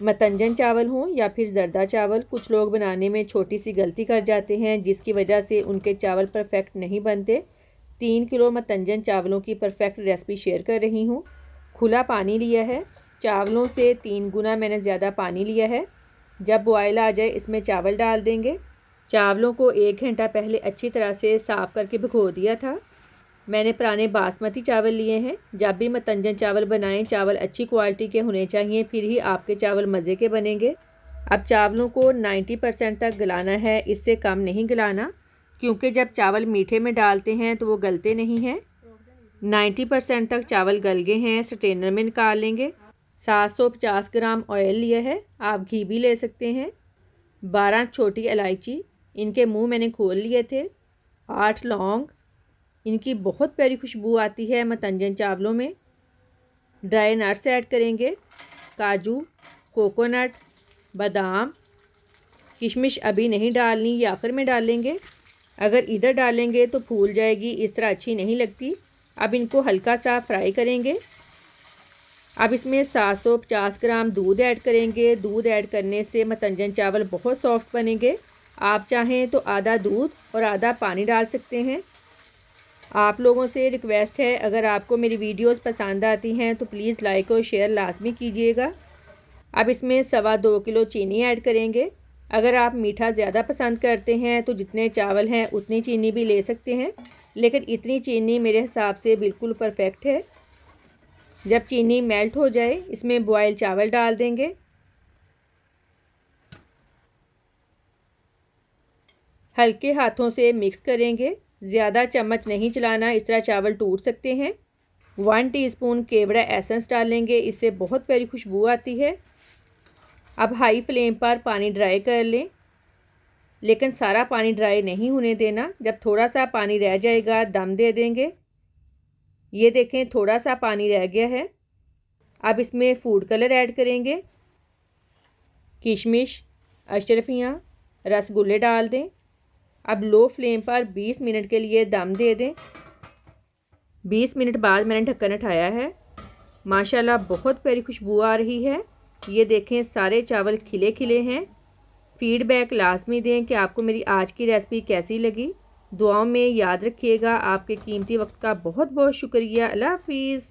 मतंजन चावल हों या फिर जरदा चावल, कुछ लोग बनाने में छोटी सी गलती कर जाते हैं जिसकी वजह से उनके चावल परफेक्ट नहीं बनते। 3 किलो मतंजन चावलों की परफेक्ट रेसिपी शेयर कर रही हूँ। खुला पानी लिया है, चावलों से 3 गुना मैंने ज़्यादा पानी लिया है। जब बॉयल आ जाए इसमें चावल डाल देंगे। चावलों को 1 घंटा पहले अच्छी तरह से साफ़ करके भिगो दिया था। मैंने पुराने बासमती चावल लिए हैं। जब भी मतंजन चावल बनाएं, चावल अच्छी क्वालिटी के होने चाहिए, फिर ही आपके चावल मज़े के बनेंगे। अब चावलों को 90% तक गलाना है, इससे कम नहीं गलाना, क्योंकि जब चावल मीठे में डालते हैं तो वो गलते नहीं हैं। 90% तक चावल गल गए हैं, स्ट्रेनर में निकाल लेंगे। 750 ग्राम ऑयल लिया है, आप घी भी ले सकते हैं। 12 छोटी इलायची, इनके मुंह मैंने खोल लिए थे। 8 लौंग, इनकी बहुत प्यारी खुशबू आती है मतंजन चावलों में। ड्राई नट्स ऐड करेंगे, काजू, कोकोनट, बादाम, किशमिश अभी नहीं डालनी, ये आखिर में डालेंगे। अगर इधर डालेंगे तो फूल जाएगी, इस तरह अच्छी नहीं लगती। अब इनको हल्का सा फ्राई करेंगे। अब इसमें 750 ग्राम दूध ऐड करेंगे। दूध ऐड करने से मतंजन चावल बहुत सॉफ्ट बनेंगे। आप चाहें तो आधा दूध और आधा पानी डाल सकते हैं। आप लोगों से रिक्वेस्ट है, अगर आपको मेरी वीडियोस पसंद आती हैं तो प्लीज़ लाइक और शेयर लाजमी कीजिएगा। अब इसमें 2.25 किलो चीनी ऐड करेंगे। अगर आप मीठा ज़्यादा पसंद करते हैं तो जितने चावल हैं उतनी चीनी भी ले सकते हैं, लेकिन इतनी चीनी मेरे हिसाब से बिल्कुल परफेक्ट है। जब चीनी मेल्ट हो जाए इसमें बॉयल चावल डाल देंगे। हल्के हाथों से मिक्स करेंगे, ज़्यादा चम्मच नहीं चलाना, इस तरह चावल टूट सकते हैं। 1 टीस्पून केवड़ा एसेंस डालेंगे, इससे बहुत प्यारी खुशबू आती है। अब हाई फ्लेम पर पानी ड्राई कर लें, लेकिन सारा पानी ड्राई नहीं होने देना। जब थोड़ा सा पानी रह जाएगा दम दे देंगे। ये देखें थोड़ा सा पानी रह गया है। अब इसमें फूड कलर ऐड करेंगे, किशमिश, अशरफियाँ, रसगुल्ले डाल दें। अब लो फ्लेम पर 20 मिनट के लिए दम दे दें। 20 मिनट बाद मैंने ढक्कन उठाया है। माशाल्लाह बहुत प्यारी खुशबू आ रही है। ये देखें सारे चावल खिले खिले हैं। फीडबैक लाजमी दें कि आपको मेरी आज की रेसिपी कैसी लगी। दुआओं में याद रखिएगा। आपके कीमती वक्त का बहुत बहुत शुक्रिया। अल्लाह हाफिज़।